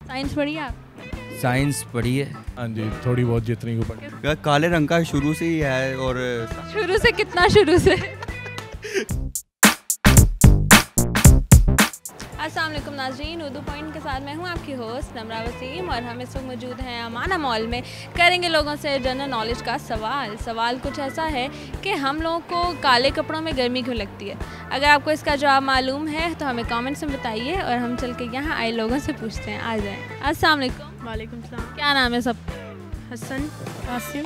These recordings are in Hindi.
साइंस पढ़ी आप? साइंस पढ़ी है। हाँ जी, थोड़ी बहुत जितनी को पढ़ी। काले रंग का शुरू से ही है। और शुरू से कितना शुरू से? अस्सलाम वालेकुम नाज़रीन, उर्दू पॉइंट के साथ मैं हूं आपकी होस्ट नमरा वसीम और हम इस वक्त मौजूद हैं अमाना मॉल में। करेंगे लोगों से जनरल नॉलेज का सवाल कुछ ऐसा है कि हम लोगों को काले कपड़ों में गर्मी क्यों लगती है। अगर आपको इसका जवाब मालूम है तो हमें कमेंट्स में बताइए और हम चल के यहाँ आए लोगों से पूछते हैं। आ जाएँ। अस्सलाम वालेकुम। वालेकुम सलाम। क्या नाम है सब? हसन, आसिम,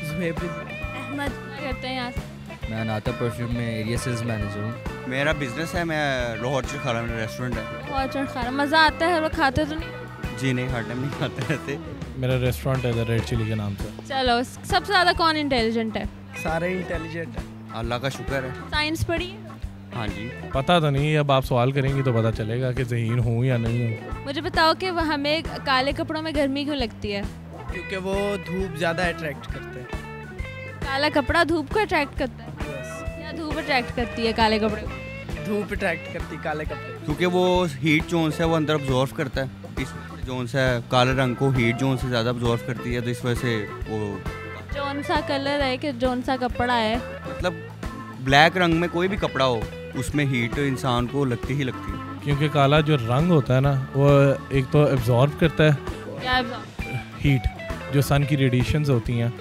अहमद। क्या करते हैं यहाँ से? मैं अनाता परफ्यूम में एरिया सेल्स मैनेजर हूँ। मेरा बिजनेस है, मैं लाहौर चरखारा में रेस्टोरेंट है। बहुत अच्छा खाना मज़ा आता है, हर वक्त खाते तो नहीं? जी नहीं, हर टाइम नहीं खाते रहते। मेरा रेस्टोरेंट है द रेड चिली के नाम से। चलो, सबसे ज़्यादा कौन इंटेलिजेंट है? सारे इंटेलिजेंट है। अल्लाह का शुक्र है। साइंस पढ़ी है? हाँ जी। पता तो नहीं, अब आप सवाल करेंगी तो पता चलेगा कि ज़हीन हूँ या नहीं हूँ। मुझे बताओ कि वह हमें काले कपड़ों में गर्मी क्यों लगती है? क्योंकि वो धूप ज़्यादा अट्रैक्ट करते हैं। काला कपड़ा धूप को अट्रैक्ट करता है या धूप अट्रैक्ट करती है काले कपड़े को? धूप अट्रैक्ट करती काले कपड़े। क्योंकि वो हीट जोन से वो अंदर ऑब्जॉर्व करता है। इस जोन से काले रंग को हीट जोन से ज़्यादा ऑब्जॉर्व करती है, तो इस वजह से वो जौन सा कलर है कि जौन सा कपड़ा है, मतलब ब्लैक रंग में कोई भी कपड़ा हो उसमें हीट इंसान को लगती ही लगती है। क्योंकि काला जो रंग होता है ना, वो एक तो एब्जॉर्ब करता है क्या हीट, जो सन की रेडिएशंस होती हैं,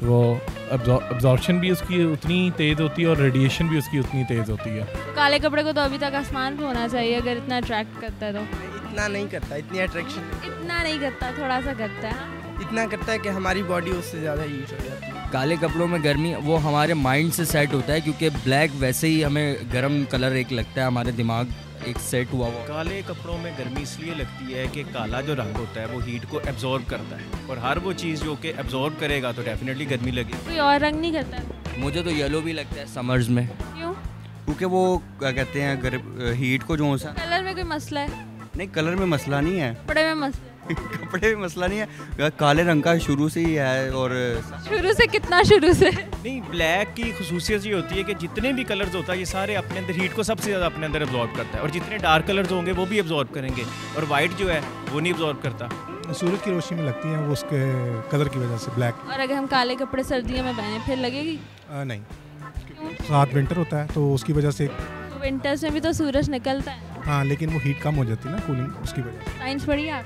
वो एब्जॉर्प्शन भी उसकी उतनी तेज़ होती है और रेडिएशन भी उसकी उतनी तेज़ होती है। काले कपड़े को तो अभी तक आसमान पे होना चाहिए अगर इतना अट्रैक्ट करता है तो। इतना नहीं करता, इतनी अट्रैक्शन इतना नहीं करता, थोड़ा सा करता है। इतना करता है कि हमारी बॉडी उससे ज़्यादा हीट हो जाती है। काले कपड़ों में गर्मी वो हमारे माइंड से सेट होता है, क्योंकि ब्लैक वैसे ही हमें गर्म कलर एक लगता है, हमारे दिमाग एक सेट हुआ हुआ। काले कपड़ों में गर्मी इसलिए लगती है कि काला जो रंग होता है वो हीट को एब्जॉर्ब करता है, और हर वो चीज़ जो कि एब्जॉर्ब करेगा तो डेफिनेटली गर्मी लगेगी। कोई और रंग नहीं करता है? मुझे तो येलो भी लगता है समर्स में। क्यों? क्योंकि वो क्या कहते हैं, हीट को जो सा कलर में कोई मसला है? नहीं, कलर में मसला नहीं है। कपड़े में मसला है? कपड़े में मसला नहीं है, काले रंग का शुरू से ही है। और शुरू से कितना शुरू से? नहीं, ब्लैक की खसूसियत ये होती है कि जितने भी कलर्स होता है ये सारे अपने अंदर हीट को सबसे ज़्यादा अपने अंदर एब्जॉर्ब करता है, और जितने डार्क कलर्स होंगे वो भी एब्जॉर्ब करेंगे, और वाइट जो है वो नहीं एब्जॉर्ब करता। सूरज की रोशनी में लगती है वो उसके कलर की वजह से ब्लैक। और अगर हम काले कपड़े सर्दियों में पहने फिर लगेगी? नहीं, साथ विंटर होता है तो उसकी वजह से। तो विंटर्स में भी तो सूरज निकलता है। हाँ, लेकिन वो हीट कम हो जाती है ना, कूलिंग उसकी वजह से। साइंस पढ़ी आप?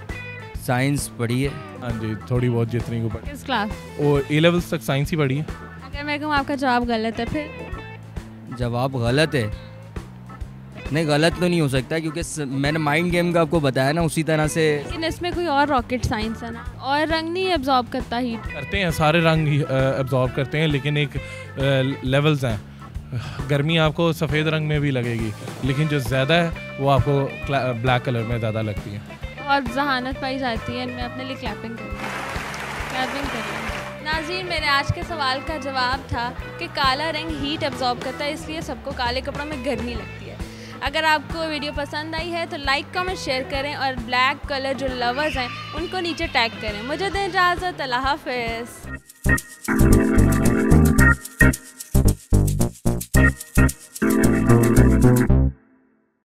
साइंस पढ़ी है। हाँ जी, थोड़ी बहुत जितनी को पढ़ी। किस क्लास? और ए लेवल्स तक साइंस ही पढ़ी है। अगर मैं कहूँ आपका जवाब गलत है फिर? जवाब गलत है? नहीं, गलत तो नहीं हो सकता, क्योंकि मैंने माइंड गेम का आपको बताया ना, उसी तरह से। लेकिन इसमें कोई और रॉकेट साइंस है ना, और रंग नहीं एब्जॉर्ब करता हीट? करते हैं, सारे रंग एब्जॉर्ब करते हैं, लेकिन एक लेवल्स हैं। गर्मी आपको सफ़ेद रंग में भी लगेगी, लेकिन जो ज़्यादा है वो आपको ब्लैक कलर में ज़्यादा लगती है। और जहानत पाई जाती है। मैं अपने लिए क्लैपिंग करूँगी। नाज़रीन, मेरे आज के सवाल का जवाब था कि काला रंग हीट एब्जॉर्ब करता है, इसलिए सबको काले कपड़ों में गर्मी लगती है। अगर आपको वीडियो पसंद आई है तो लाइक कमेंट शेयर करें, और ब्लैक कलर जो लवर्स हैं उनको नीचे टैग करें। मुझे दें इजाज़त, अल्लाह हाफ़िज़।